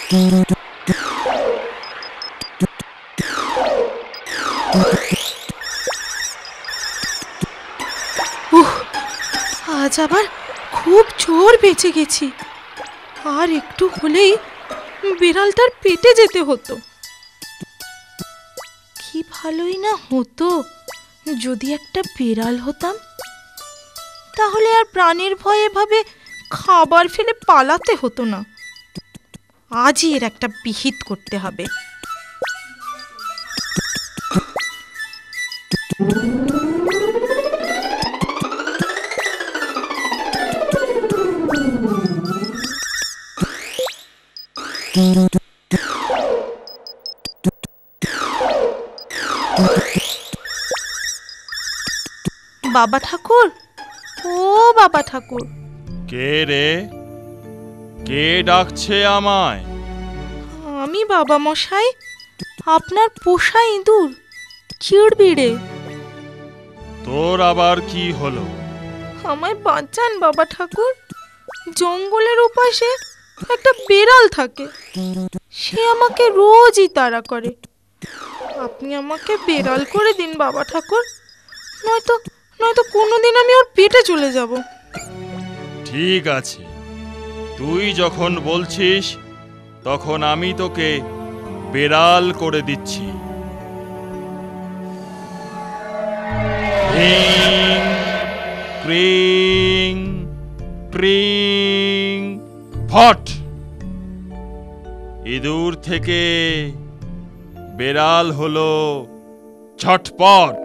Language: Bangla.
আজ আবার খুব জোর বেঁচে গেছি। আর একটু হলেই বিড়ালটার পেটে যেতে হতো। কি ভালোই না হতো যদি একটা বিড়াল হতাম, তাহলে আর প্রাণের ভয়ে ভাবে খাবার ফেলে পালাতে হতো না। আজই এর একটা বিহিত করতে হবে। বাবা ঠাকুর, ও বাবা ঠাকুর। কে রে? কে ডাকছে আমায়? আমি বাবা মশাই, আপনার পোষা ইঁদুর চিড়বিড়ে। তোর আবার কি হলো? আমায় বাঁচান বাবা ঠাকুর। জঙ্গলের ওপাশে একটা বেড়াল থাকে, সে আমাকে রোজই তাড়া করে। আপনি আমাকে বেড়াল করে দিন বাবা ঠাকুর, নয়তো নয়তো কোনোদিন আমি ওর পেটে চলে যাব। ঠিক আছে, তুই যখন বলছিস তখন আমি তোকে বেড়াল করে দিচ্ছি। ক্রিং ক্রিং ক্রিং ফট। ইঁদুর থেকে বেড়াল হলো ঝটপট।